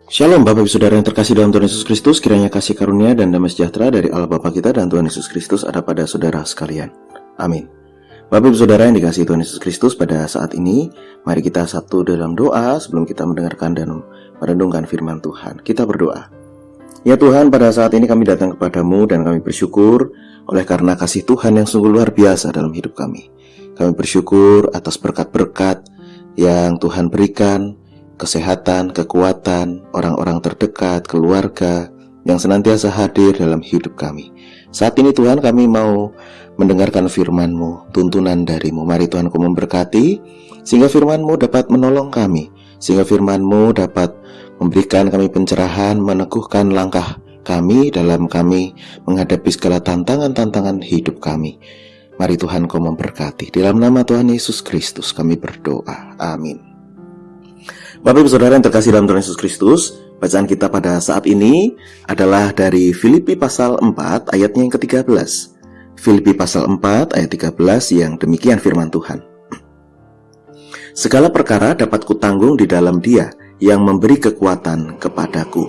Shalom Bapak Ibu Saudara yang terkasih dalam Tuhan Yesus Kristus, kiranya kasih karunia dan damai sejahtera dari Allah Bapa kita dan Tuhan Yesus Kristus ada pada saudara sekalian. Amin. Bapak Ibu Saudara yang dikasihi Tuhan Yesus Kristus, pada saat ini mari kita satu dalam doa sebelum kita mendengarkan dan merenungkan firman Tuhan. Kita berdoa. Ya Tuhan, pada saat ini kami datang kepadamu dan kami bersyukur oleh karena kasih Tuhan yang sungguh luar biasa dalam hidup kami. Kami bersyukur atas berkat-berkat yang Tuhan berikan, kesehatan, kekuatan, orang-orang terdekat, keluarga yang senantiasa hadir dalam hidup kami. Saat ini Tuhan, kami mau mendengarkan firman-Mu, tuntunan dari-Mu. Mari Tuhan Kau memberkati, sehingga firman-Mu dapat menolong kami, sehingga firman-Mu dapat memberikan kami pencerahan, meneguhkan langkah kami dalam kami menghadapi segala tantangan-tantangan hidup kami. Mari Tuhan Kau memberkati. Di dalam nama Tuhan Yesus Kristus kami berdoa. Amin. Bapak Ibu Saudara yang terkasih dalam Tuhan Yesus Kristus, bacaan kita pada saat ini adalah dari Filipi pasal 4 ayatnya yang ke-13. Filipi pasal 4 ayat 13 yang demikian firman Tuhan. Segala perkara dapat kutanggung di dalam Dia yang memberi kekuatan kepadaku.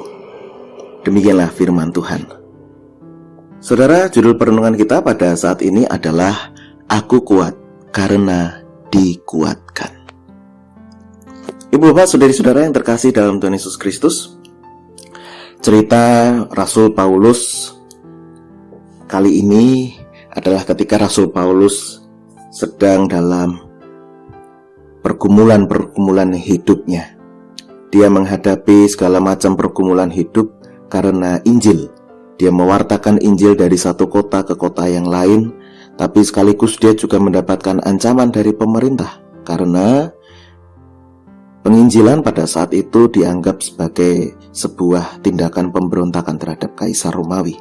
Demikianlah firman Tuhan. Saudara, judul perenungan kita pada saat ini adalah Aku kuat karena dikuatkan. Ibu bapak, saudari-saudara yang terkasih dalam Tuhan Yesus Kristus, cerita Rasul Paulus kali ini adalah ketika Rasul Paulus sedang dalam pergumulan hidupnya. Dia menghadapi segala macam pergumulan hidup karena Injil. Dia mewartakan Injil dari satu kota ke kota yang lain, tapi sekaligus dia juga mendapatkan ancaman dari pemerintah karena penginjilan pada saat itu dianggap sebagai sebuah tindakan pemberontakan terhadap Kaisar Romawi.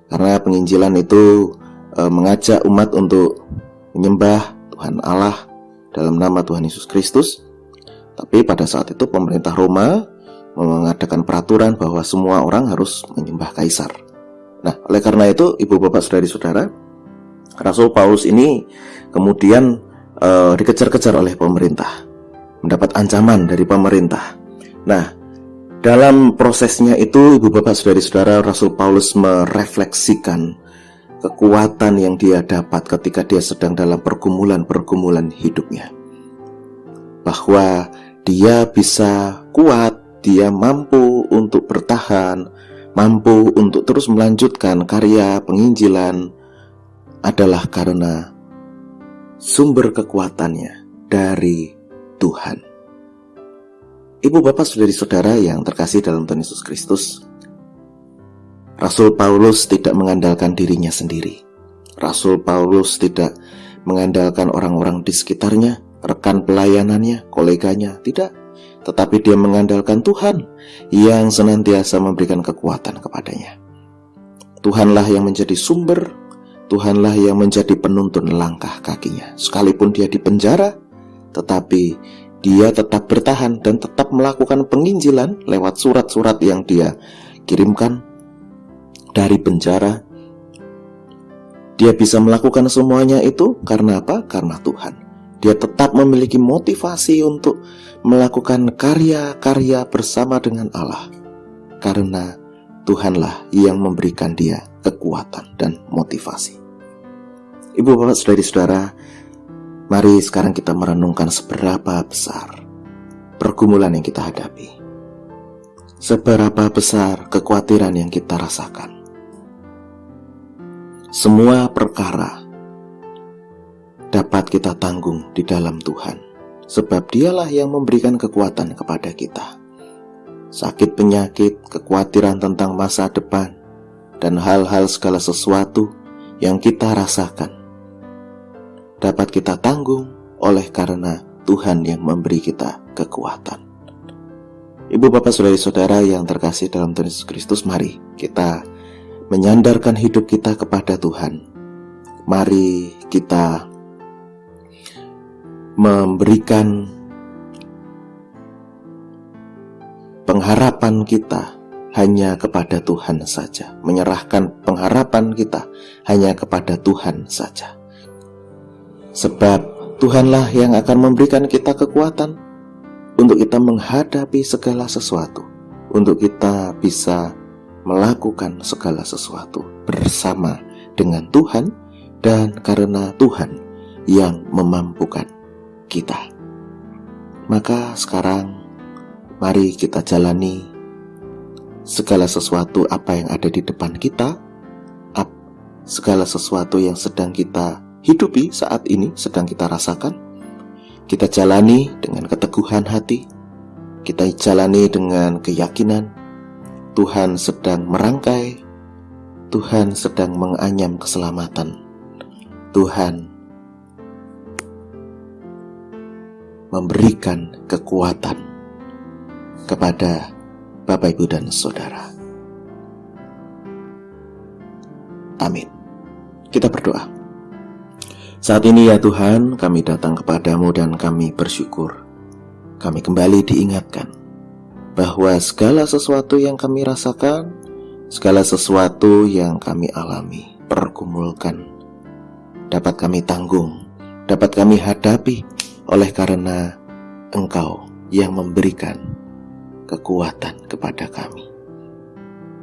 Karena penginjilan itu mengajak umat untuk menyembah Tuhan Allah dalam nama Tuhan Yesus Kristus. Tapi pada saat itu pemerintah Roma mengadakan peraturan bahwa semua orang harus menyembah Kaisar. Nah, oleh karena itu, ibu bapak saudari-saudara, Rasul Paulus ini kemudian dikejar-kejar oleh pemerintah, mendapat ancaman dari pemerintah. Nah, dalam prosesnya itu, ibu bapak saudari-saudara, Rasul Paulus merefleksikan kekuatan yang dia dapat ketika dia sedang dalam pergumulan hidupnya, bahwa dia bisa kuat, dia mampu untuk bertahan, mampu untuk terus melanjutkan karya penginjilan adalah karena sumber kekuatannya dari Tuhan. Ibu bapak saudari-saudara yang terkasih dalam Tuhan Yesus Kristus, Rasul Paulus tidak mengandalkan dirinya sendiri. Rasul Paulus tidak mengandalkan orang-orang di sekitarnya, rekan pelayanannya, koleganya, tidak. Tetapi dia mengandalkan Tuhan yang senantiasa memberikan kekuatan kepadanya. Tuhanlah yang menjadi sumber, Tuhanlah yang menjadi penuntun langkah kakinya. Sekalipun dia di penjara, tetapi dia tetap bertahan dan tetap melakukan penginjilan lewat surat-surat yang dia kirimkan dari penjara. Dia bisa melakukan semuanya itu karena apa? Karena Tuhan. Dia tetap memiliki motivasi untuk melakukan karya-karya bersama dengan Allah, karena Tuhanlah yang memberikan dia kekuatan dan motivasi. Ibu bapak saudari-saudara, mari sekarang kita merenungkan seberapa besar pergumulan yang kita hadapi, seberapa besar kekhawatiran yang kita rasakan. Semua perkara dapat kita tanggung di dalam Tuhan, sebab Dialah yang memberikan kekuatan kepada kita. Sakit penyakit, kekhawatiran tentang masa depan, dan hal-hal segala sesuatu yang kita rasakan dapat kita tanggung oleh karena Tuhan yang memberi kita kekuatan. Ibu bapak saudari-saudara yang terkasih dalam Tuhan Yesus Kristus, mari kita menyandarkan hidup kita kepada Tuhan. Mari kita memberikan pengharapan kita hanya kepada Tuhan saja, menyerahkan pengharapan kita hanya kepada Tuhan saja. Sebab Tuhanlah yang akan memberikan kita kekuatan untuk kita menghadapi segala sesuatu. untuk kita bisa melakukan segala sesuatu bersama dengan Tuhan dan karena Tuhan yang memampukan kita. Maka sekarang mari kita jalani segala sesuatu apa yang ada di depan kita, segala sesuatu yang sedang kita hidupi saat ini, sedang kita rasakan. Kita jalani dengan keteguhan hati, kita jalani dengan keyakinan Tuhan sedang merangkai, Tuhan sedang menganyam keselamatan, Tuhan memberikan kekuatan kepada Bapak, Ibu, dan Saudara. Amin. Kita berdoa. Saat ini ya Tuhan, kami datang kepadamu dan kami bersyukur. Kami kembali diingatkan bahwa segala sesuatu yang kami rasakan, segala sesuatu yang kami alami, pergumulkan, dapat kami tanggung, dapat kami hadapi oleh karena Engkau yang memberikan kekuatan kepada kami.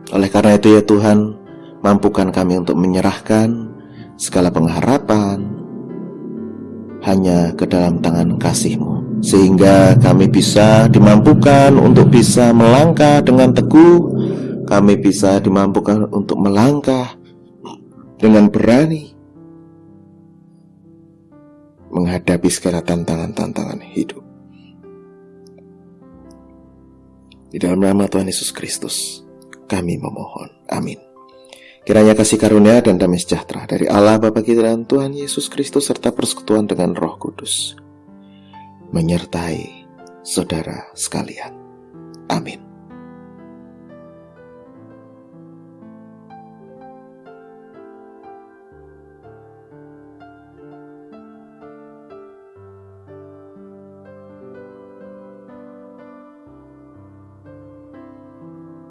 Oleh karena itu ya Tuhan, mampukan kami untuk menyerahkan segala pengharapan hanya ke dalam tangan kasih-Mu, sehingga kami bisa dimampukan untuk bisa melangkah dengan teguh, kami bisa dimampukan untuk melangkah dengan berani menghadapi segala tantangan-tantangan hidup. Di dalam nama Tuhan Yesus Kristus kami memohon. Amin. Kiranya kasih karunia dan damai sejahtera dari Allah Bapa kita dan Tuhan Yesus Kristus serta persekutuan dengan Roh Kudus menyertai saudara sekalian.